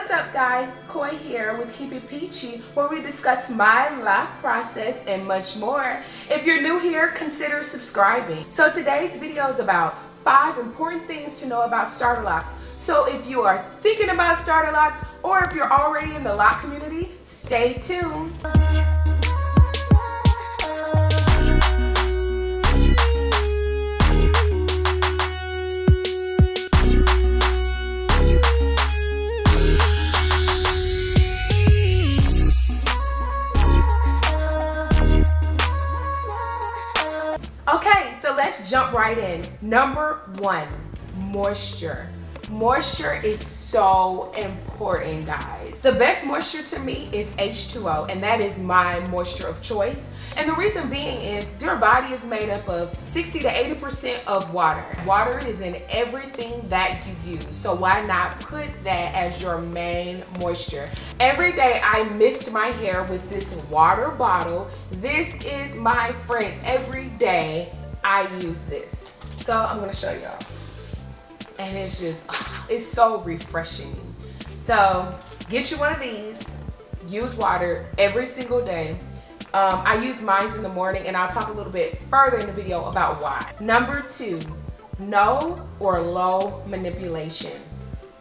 What's up guys, Koi here with Keep It Peachy, where we discuss my lock process and much more. If you're new here, consider subscribing. So today's video is about 5 important things to know about starter locks. So if you are thinking about starter locks or if you're already in the lock community, stay tuned. Okay, so let's jump right in. Number 1, moisture. Moisture is so important, guys. The best moisture to me is H2O, and that is my moisture of choice. And the reason being is your body is made up of 60 to 80% of water. Water is in everything that you use, so why not put that as your main moisture? Every day I mist my hair with this water bottle. This is my friend. Every day I use this. So I'm gonna show y'all. And it's just, it's so refreshing. So get you one of these, use water every single day. I use mine in the morning, and I'll talk a little bit further in the video about why. Number 2, no or low manipulation.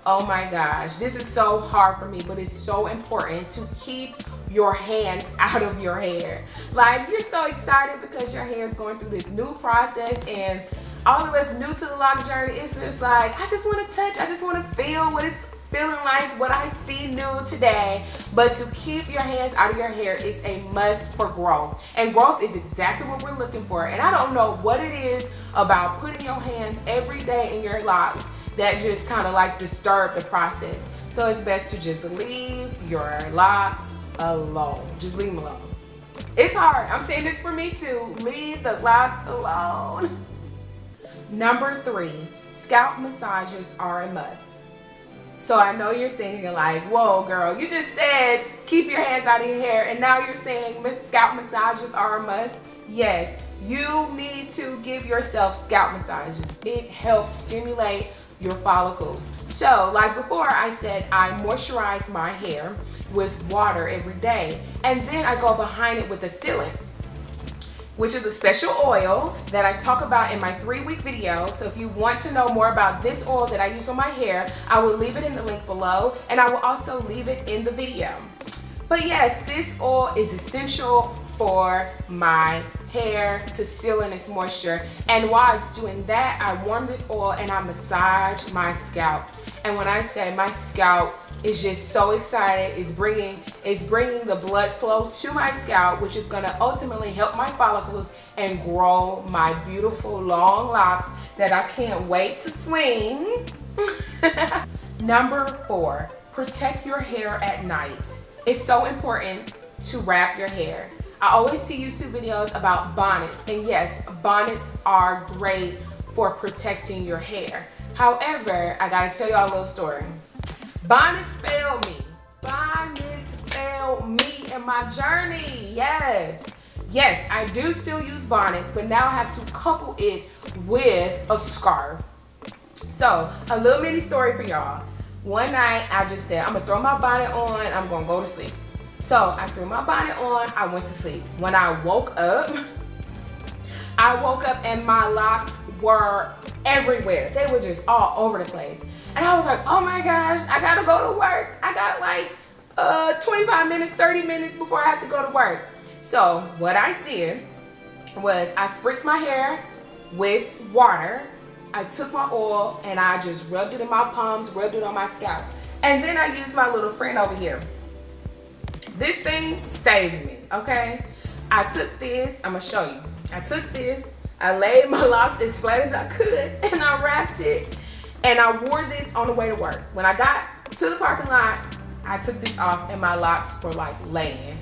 Oh my gosh, this is so hard for me, but it's so important to keep your hands out of your hair. Like, you're so excited because your hair is going through this new process, and all of us new to the lock journey, it's just like, I just want to touch, I just want to feel what it's feeling like, what I see new today. But to keep your hands out of your hair is a must for growth, and growth is exactly what we're looking for. And I don't know what it is about putting your hands every day in your locks that just kind of like disturb the process. So it's best to just leave your locks alone. Just leave them alone. It's hard. I'm saying this for me too. Leave the locks alone. Number 3, scalp massages are a must. So I know you're thinking like, whoa girl, you just said keep your hands out of your hair, and now you're saying scalp massages are a must. Yes, you need to give yourself scalp massages. It helps stimulate your follicles. So like before, I said I moisturize my hair with water every day, and then I go behind it with a sealant, which is a special oil that I talk about in my 3-week video. So if you want to know more about this oil that I use on my hair, I will leave it in the link below, and I will also leave it in the video. But yes, this oil is essential for my hair to seal in its moisture. And while it's doing that, I warm this oil and I massage my scalp. And when I say my scalp is just so excited, it's bringing the blood flow to my scalp, which is gonna ultimately help my follicles and grow my beautiful long locks that I can't wait to swing. Number 4, protect your hair at night. It's so important to wrap your hair. I always see YouTube videos about bonnets, and yes, bonnets are great for protecting your hair. However, I gotta tell y'all a little story. Bonnets failed me. Bonnets failed me in my journey. Yes, I do still use bonnets, but now I have to couple it with a scarf. So, a little mini story for y'all. One night, I just said, I'm gonna throw my bonnet on, I'm gonna go to sleep. So I threw my bonnet on, I went to sleep. When I woke up and my locks were everywhere. They were just all over the place. And I was like, oh my gosh, I gotta go to work. I got like 25 minutes, 30 minutes before I have to go to work. So what I did was I spritzed my hair with water. I took my oil and I just rubbed it in my palms, rubbed it on my scalp. And then I used my little friend over here. This thing saved me, okay? I took this, I'm gonna show you. I took this, I laid my locks as flat as I could, and I wrapped it, and I wore this on the way to work. When I got to the parking lot, I took this off, and my locks were like laying.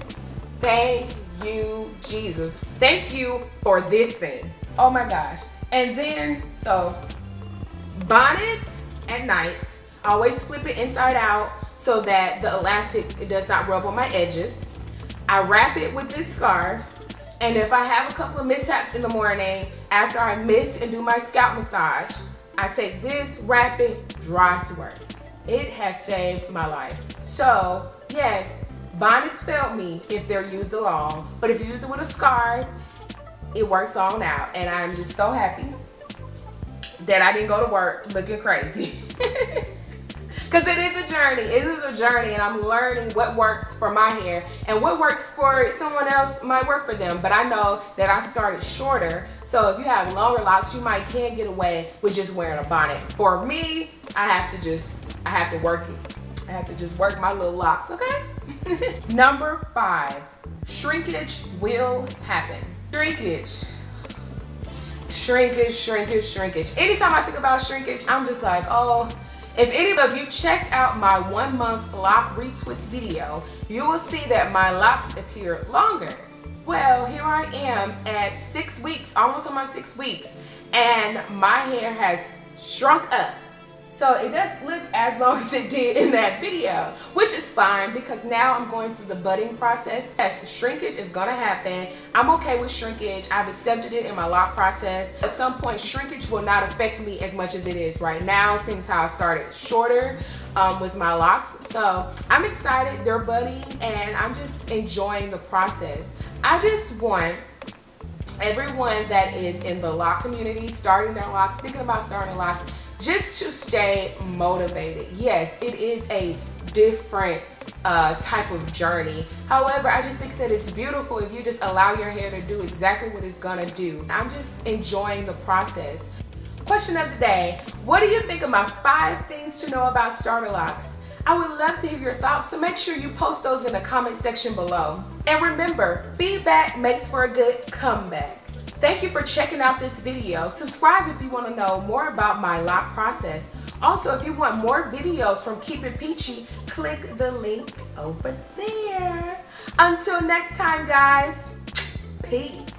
Thank you, Jesus. Thank you for this thing. Oh my gosh. And then, so, bonnet at night, I always flip it inside out so that the elastic, it does not rub on my edges. I wrap it with this scarf, and if I have a couple of mishaps in the morning, after I mist and do my scalp massage, I take this, wrap it, drive to work. It has saved my life. So yes, bonnets failed me if they're used alone, but if you use it with a scarf, it works on out. And I'm just so happy that I didn't go to work looking crazy. Because it is a journey. It is a journey, and I'm learning what works for my hair and what works for someone else might work for them. But I know that I started shorter, so if you have longer locks, you can't get away with just wearing a bonnet. For me, I have to work it. I have to just work my little locks, okay? Number 5, shrinkage will happen. Shrinkage. Anytime I think about shrinkage, I'm just like, oh. If any of you checked out my 1-month lock retwist video, you will see that my locks appear longer. Well, here I am at 6 weeks, almost on my 6 weeks, and my hair has shrunk up. So it doesn't look as long as it did in that video, which is fine because now I'm going through the budding process. Yes, shrinkage is gonna happen. I'm okay with shrinkage. I've accepted it in my lock process. At some point, shrinkage will not affect me as much as it is right now, since how I started shorter with my locks. So I'm excited, they're budding, and I'm just enjoying the process. I just want everyone that is in the lock community, starting their locks, thinking about starting locks, just to stay motivated. Yes, it is a different type of journey. However, I just think that it's beautiful if you just allow your hair to do exactly what it's gonna do. I'm just enjoying the process. Question of the day: what do you think of my 5 things to know about starter locks? I would love to hear your thoughts, so make sure you post those in the comment section below. And remember, feedback makes for a good comeback. Thank you for checking out this video. Subscribe if you want to know more about my lock process. Also, if you want more videos from Keep It Peachy, click the link over there. Until next time, guys, peace.